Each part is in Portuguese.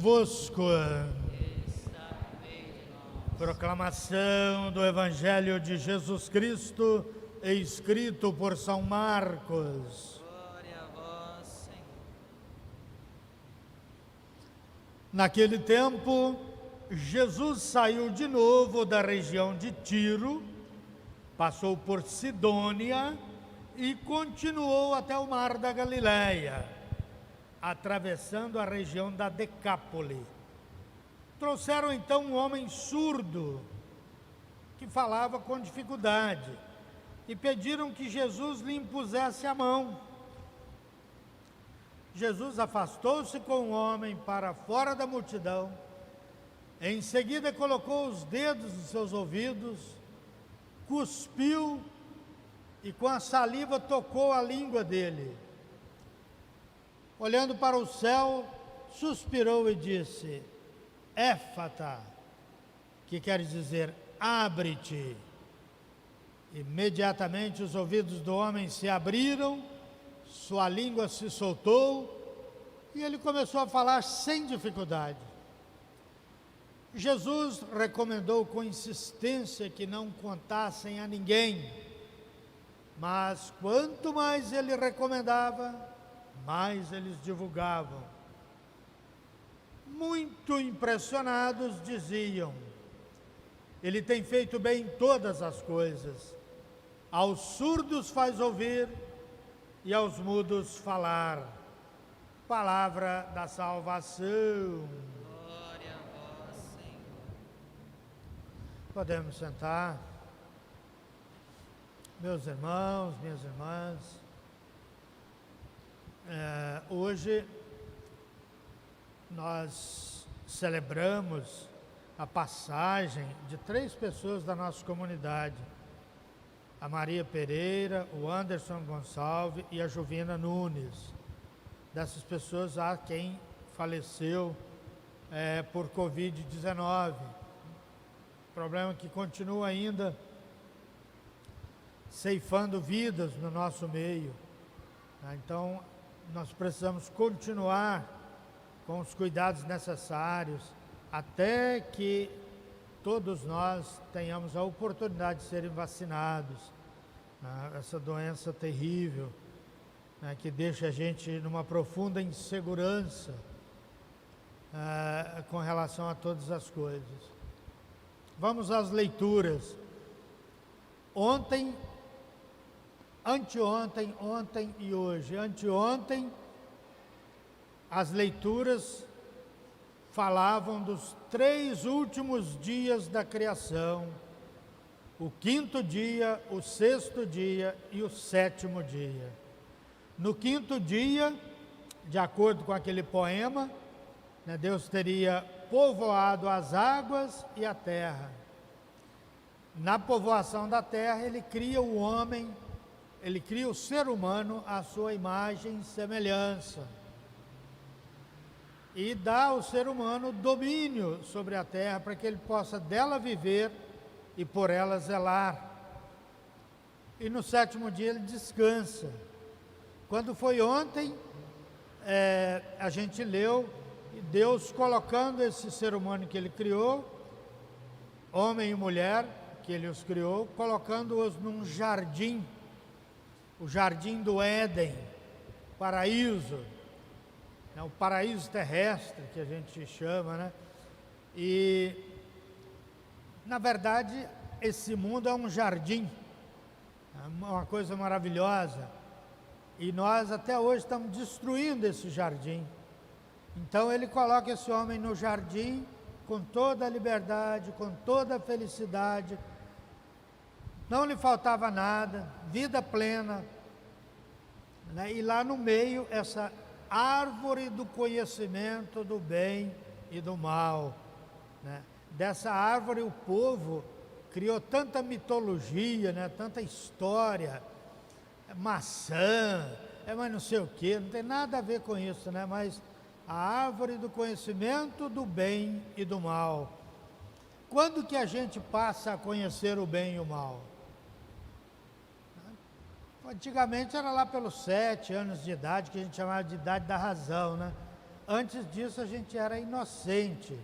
convosco. Proclamação do Evangelho de Jesus Cristo, escrito por São Marcos. Glória a vós, Senhor. Naquele tempo, Jesus saiu de novo da região de Tiro, passou por Sidônia e continuou até o mar da Galileia, atravessando a região da Decápole. Trouxeram então um homem surdo, que falava com dificuldade, e pediram que Jesus lhe impusesse a mão. Jesus afastou-se com o homem para fora da multidão, em seguida colocou os dedos nos seus ouvidos, cuspiu e com a saliva tocou a língua dele. Olhando para o céu, suspirou e disse: Éfata, que quer dizer abre-te. Imediatamente os ouvidos do homem se abriram, sua língua se soltou e ele começou a falar sem dificuldade. Jesus recomendou com insistência que não contassem a ninguém, mas quanto mais ele recomendava, mais eles divulgavam. Muito impressionados diziam: ele tem feito bem em todas as coisas, aos surdos faz ouvir e aos mudos falar. Palavra da salvação. Glória a vós, Senhor. Podemos sentar. Meus irmãos, minhas irmãs, hoje nós celebramos a passagem de 3 pessoas da nossa comunidade: a Maria Pereira, o Anderson Gonçalves e a Juvina Nunes. Dessas pessoas há quem faleceu por Covid-19, problema que continua ainda ceifando vidas no nosso meio. Então nós precisamos continuar com os cuidados necessários, até que todos nós tenhamos a oportunidade de serem vacinados. Essa doença terrível, que deixa a gente numa profunda insegurança com relação a todas as coisas. Vamos às leituras. Anteontem e hoje. Anteontem, as leituras falavam dos 3 últimos dias da criação: o 5º dia, o 6º dia e o 7º dia. No 5º dia, de acordo com aquele poema, Deus teria povoado as águas e a terra. Na povoação da terra, ele cria o homem, ele cria o ser humano à sua imagem e semelhança, e dá ao ser humano domínio sobre a terra para que ele possa dela viver e por ela zelar. E no 7º dia ele descansa. Quando foi ontem, a gente leu Deus colocando esse ser humano que ele criou, homem e mulher, que ele os criou, colocando-os num jardim, o jardim do Éden, paraíso, o paraíso terrestre que a gente chama, né? E na verdade esse mundo é um jardim, é uma coisa maravilhosa, e nós até hoje estamos destruindo esse jardim. Então ele coloca esse homem no jardim com toda a liberdade, com toda a felicidade, não lhe faltava nada, vida plena, né? E lá no meio essa árvore do conhecimento do bem e do mal, né? Dessa árvore o povo criou tanta mitologia, né? Tanta história, maçã, mas não sei o que, não tem nada a ver com isso, né? Mas a árvore do conhecimento do bem e do mal. Quando que a gente passa a conhecer o bem e o mal? Antigamente era lá pelos 7 anos de idade, que a gente chamava de idade da razão, né? Antes disso a gente era inocente.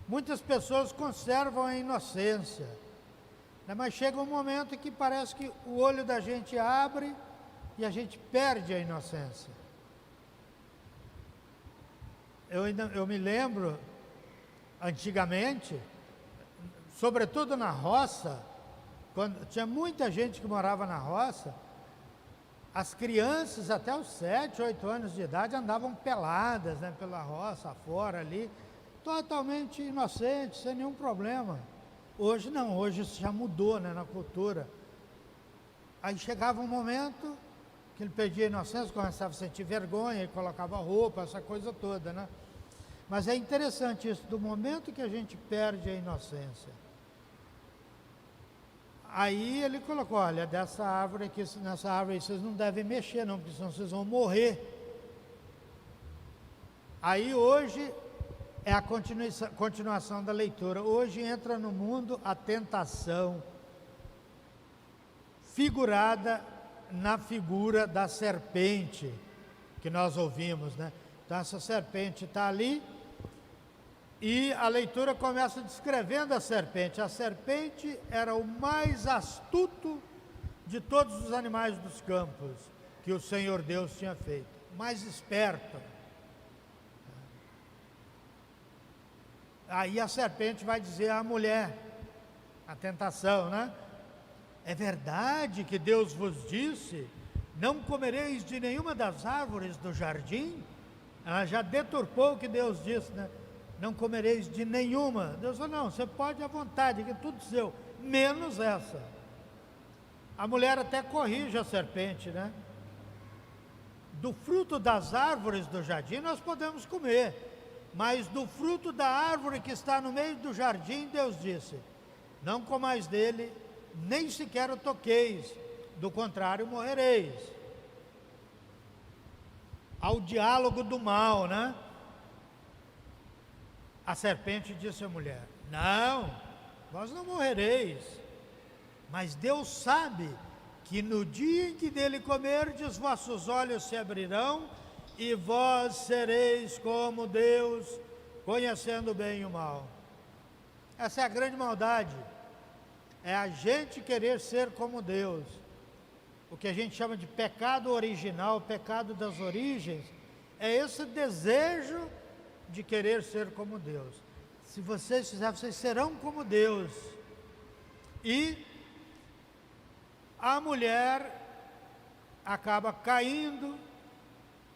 Muitas pessoas conservam a inocência, né? Mas chega um momento que parece que o olho da gente abre e a gente perde a inocência. Eu me lembro, antigamente, sobretudo na roça, quando tinha muita gente que morava na roça, as crianças até os 7, 8 anos de idade andavam peladas, né, pela roça, afora ali, totalmente inocentes, sem nenhum problema. Hoje não, hoje isso já mudou, né, na cultura. Aí chegava um momento que ele perdia a inocência, começava a sentir vergonha e colocava roupa, essa coisa toda, né? Mas é interessante isso, do momento que a gente perde a inocência. Aí ele colocou, olha, dessa árvore aqui, nessa árvore vocês não devem mexer não, porque senão vocês vão morrer. Aí hoje é a continuação da leitura. Hoje entra no mundo a tentação, figurada na figura da serpente, que nós ouvimos, né? Então essa serpente está ali, e a leitura começa descrevendo a serpente. A serpente era o mais astuto de todos os animais dos campos que o Senhor Deus tinha feito, mais esperto. Aí a serpente vai dizer à mulher, a tentação, né? É verdade que Deus vos disse, não comereis de nenhuma das árvores do jardim? Ela já deturpou o que Deus disse, né? Não comereis de nenhuma. Deus falou, não, você pode à vontade, que é tudo seu, menos essa. A mulher até corrige a serpente, né? Do fruto das árvores do jardim nós podemos comer, mas do fruto da árvore que está no meio do jardim, Deus disse, não comais dele, nem sequer o toqueis, do contrário morrereis. Ao diálogo do mal, né? A serpente disse à mulher, não, vós não morrereis, mas Deus sabe que no dia em que dele comerdes, vossos olhos se abrirão e vós sereis como Deus, conhecendo o bem e o mal. Essa é a grande maldade, é a gente querer ser como Deus. O que a gente chama de pecado original, pecado das origens, é esse desejo de querer ser como Deus. Se vocês fizerem, vocês serão como Deus. E a mulher acaba caindo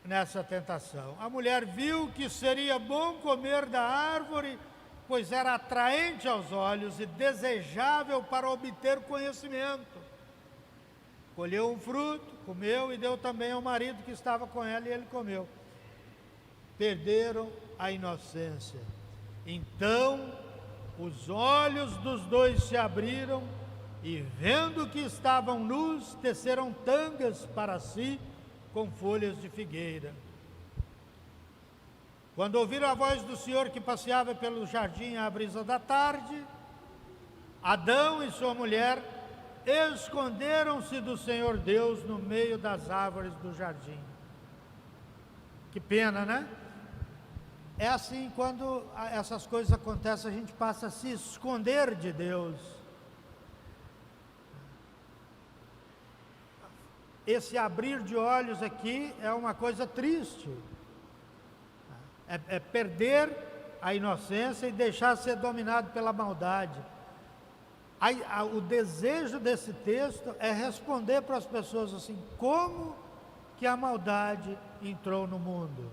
nessa tentação. A mulher viu que seria bom comer da árvore, pois era atraente aos olhos e desejável para obter conhecimento. Colheu um fruto, comeu e deu também ao marido que estava com ela, e ele comeu. Perderam a inocência. Então os olhos dos dois se abriram e, vendo que estavam nus, teceram tangas para si com folhas de figueira. Quando ouviram a voz do Senhor que passeava pelo jardim à brisa da tarde, Adão e sua mulher esconderam-se do Senhor Deus no meio das árvores do jardim. Que pena, né? É assim, quando essas coisas acontecem, a gente passa a se esconder de Deus. Esse abrir de olhos aqui é uma coisa triste. É perder a inocência e deixar ser dominado pela maldade. O desejo desse texto é responder para as pessoas assim, como que a maldade entrou no mundo?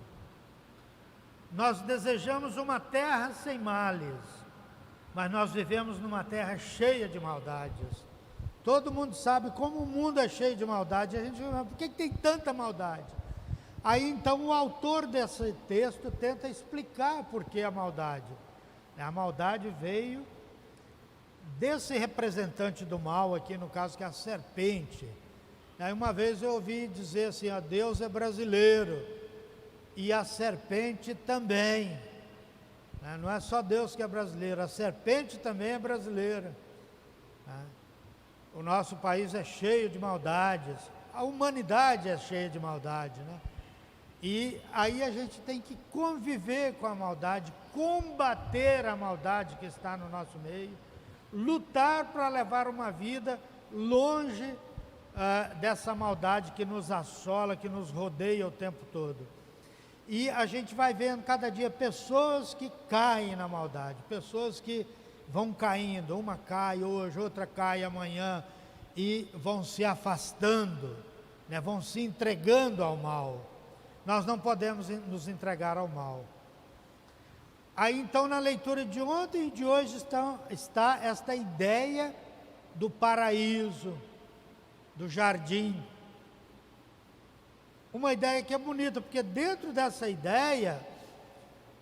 Nós desejamos uma terra sem males, mas nós vivemos numa terra cheia de maldades. Todo mundo sabe como o mundo é cheio de maldade. A gente fala, por que tem tanta maldade? Aí então o autor desse texto tenta explicar por que a maldade. A maldade veio desse representante do mal aqui, no caso que é a serpente. Aí uma vez eu ouvi dizer assim, ó, Deus é brasileiro e a serpente também. Não é só Deus que é brasileiro, a serpente também é brasileira. O nosso país é cheio de maldades, a humanidade é cheia de maldade, né? E aí a gente tem que conviver com a maldade, combater a maldade que está no nosso meio, lutar para levar uma vida longe dessa maldade que nos assola, que nos rodeia o tempo todo. E a gente vai vendo cada dia pessoas que caem na maldade, pessoas que vão caindo, uma cai hoje, outra cai amanhã, e vão se afastando, né? Vão se entregando ao mal. Nós não podemos nos entregar ao mal. Aí então na leitura de ontem e de hoje está esta ideia do paraíso, do jardim. Uma ideia que é bonita, porque dentro dessa ideia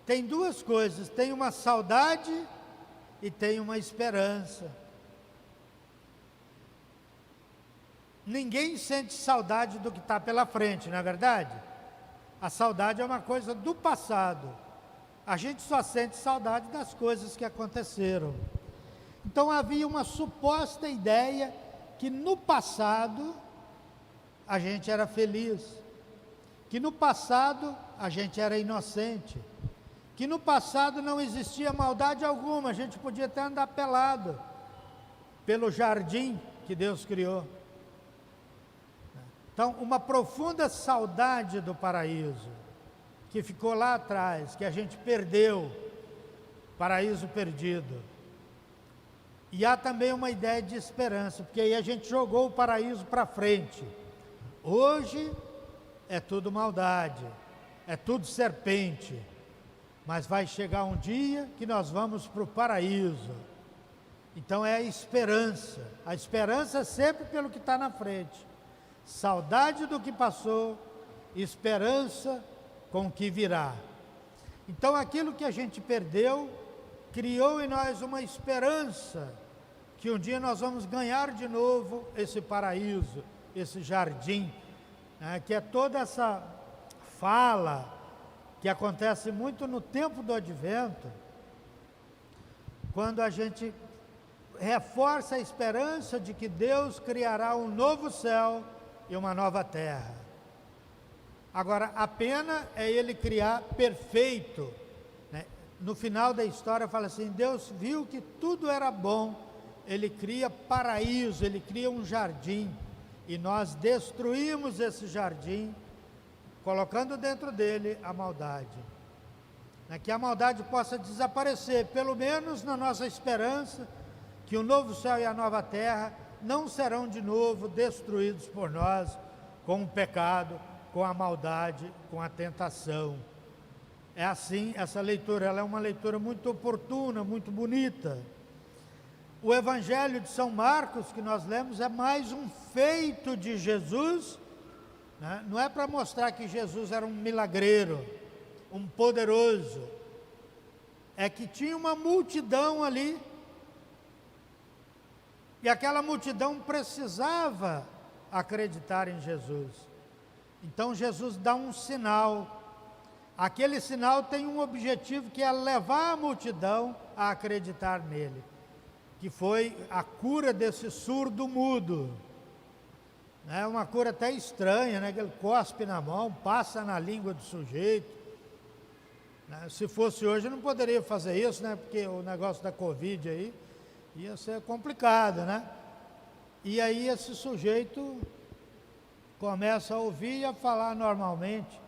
tem duas coisas, tem uma saudade e tem uma esperança. Ninguém sente saudade do que está pela frente, não é verdade? A saudade é uma coisa do passado. A gente só sente saudade das coisas que aconteceram. Então havia uma suposta ideia que no passado a gente era feliz, que no passado a gente era inocente, que no passado não existia maldade alguma, a gente podia até andar pelado pelo jardim que Deus criou. Então, uma profunda saudade do paraíso, que ficou lá atrás, que a gente perdeu, paraíso perdido. E há também uma ideia de esperança, porque aí a gente jogou o paraíso para frente. Hoje é tudo maldade, é tudo serpente, mas vai chegar um dia que nós vamos para o paraíso. Então é a esperança é sempre pelo que está na frente. Saudade do que passou, esperança com o que virá. Então aquilo que a gente perdeu, criou em nós uma esperança, que um dia nós vamos ganhar de novo esse paraíso, esse jardim, né, que é toda essa fala que acontece muito no tempo do advento, quando a gente reforça a esperança de que Deus criará um novo céu e uma nova terra. Agora, a pena é Ele criar perfeito, né? No final da história fala assim, Deus viu que tudo era bom, Ele cria paraíso, Ele cria um jardim, e nós destruímos esse jardim, colocando dentro dele a maldade. Que a maldade possa desaparecer, pelo menos na nossa esperança, que o novo céu e a nova terra não serão de novo destruídos por nós com o pecado, com a maldade, com a tentação. É assim, essa leitura, ela é uma leitura muito oportuna, muito bonita. O Evangelho de São Marcos, que nós lemos, é mais um feito de Jesus, né? Não é para mostrar que Jesus era um milagreiro, um poderoso, é que tinha uma multidão ali, e aquela multidão precisava acreditar em Jesus. Então Jesus dá um sinal. Aquele sinal tem um objetivo, que é levar a multidão a acreditar nele, que foi a cura desse surdo mudo. É uma cura até estranha, né? Que ele cospe na mão, passa na língua do sujeito. Se fosse hoje não poderia fazer isso, né? Porque o negócio da Covid aí ia ser complicado, né? E aí esse sujeito começa a ouvir e a falar normalmente.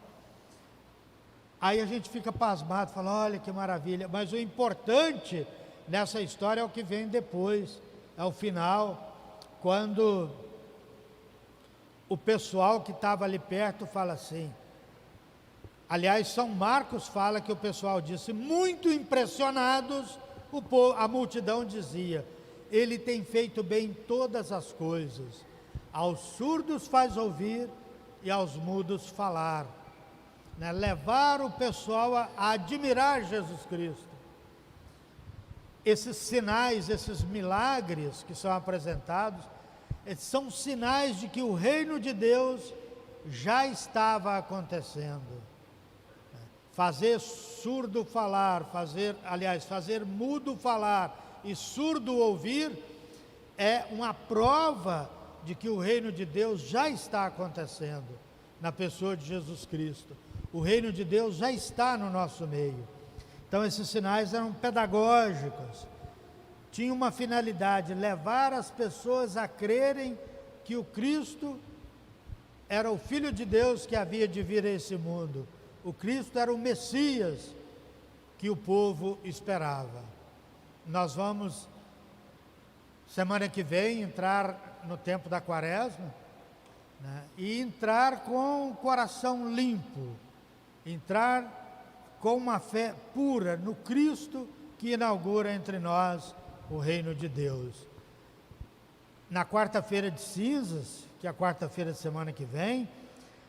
Aí a gente fica pasmado, fala, olha que maravilha. Mas o importante nessa história é o que vem depois, é o final, quando o pessoal que estava ali perto fala assim. Aliás, São Marcos fala que o pessoal disse, muito impressionados, a multidão dizia, ele tem feito bem todas as coisas, aos surdos faz ouvir e aos mudos falar, né? Levar o pessoal a admirar Jesus Cristo. Esses sinais, esses milagres que são apresentados, são sinais de que o reino de Deus já estava acontecendo. Fazer surdo falar, fazer mudo falar e surdo ouvir, é uma prova de que o reino de Deus já está acontecendo na pessoa de Jesus Cristo. O reino de Deus já está no nosso meio. Então esses sinais eram pedagógicos, tinham uma finalidade, levar as pessoas a crerem que o Cristo era o Filho de Deus que havia de vir a esse mundo. O Cristo era o Messias que o povo esperava. Nós vamos, semana que vem, entrar no tempo da Quaresma, né? E entrar com o coração limpo, entrar com uma fé pura no Cristo que inaugura entre nós o reino de Deus. Na quarta-feira de cinzas, que é a quarta-feira da semana que vem,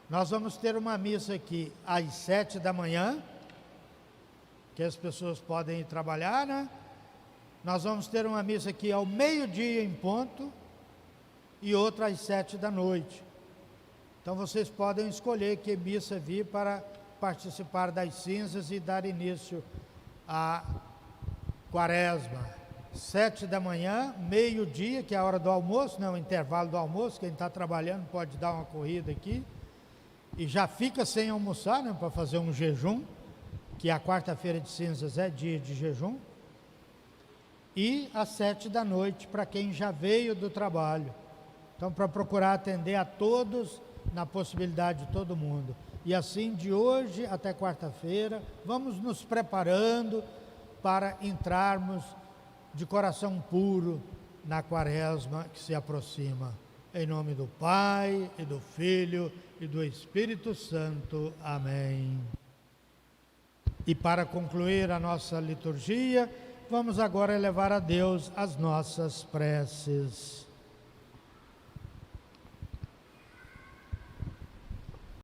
nós vamos ter uma missa aqui às 7 da manhã, que as pessoas podem ir trabalhar, né? Nós vamos ter uma missa aqui ao meio-dia em ponto e outra às 7 da noite. Então vocês podem escolher que missa vir para participar das cinzas e dar início à Quaresma. 7 da manhã, meio-dia, que é a hora do almoço, né? O intervalo do almoço. Quem está trabalhando pode dar uma corrida aqui e já fica sem almoçar, né? Para fazer um jejum, que a quarta-feira de cinzas é dia de jejum. E às 7 da noite, para quem já veio do trabalho. Então, para procurar atender a todos, na possibilidade de todo mundo. E assim, de hoje até quarta-feira, vamos nos preparando para entrarmos de coração puro na Quaresma que se aproxima. Em nome do Pai, e do Filho, e do Espírito Santo. Amém. E para concluir a nossa liturgia, vamos agora elevar a Deus as nossas preces.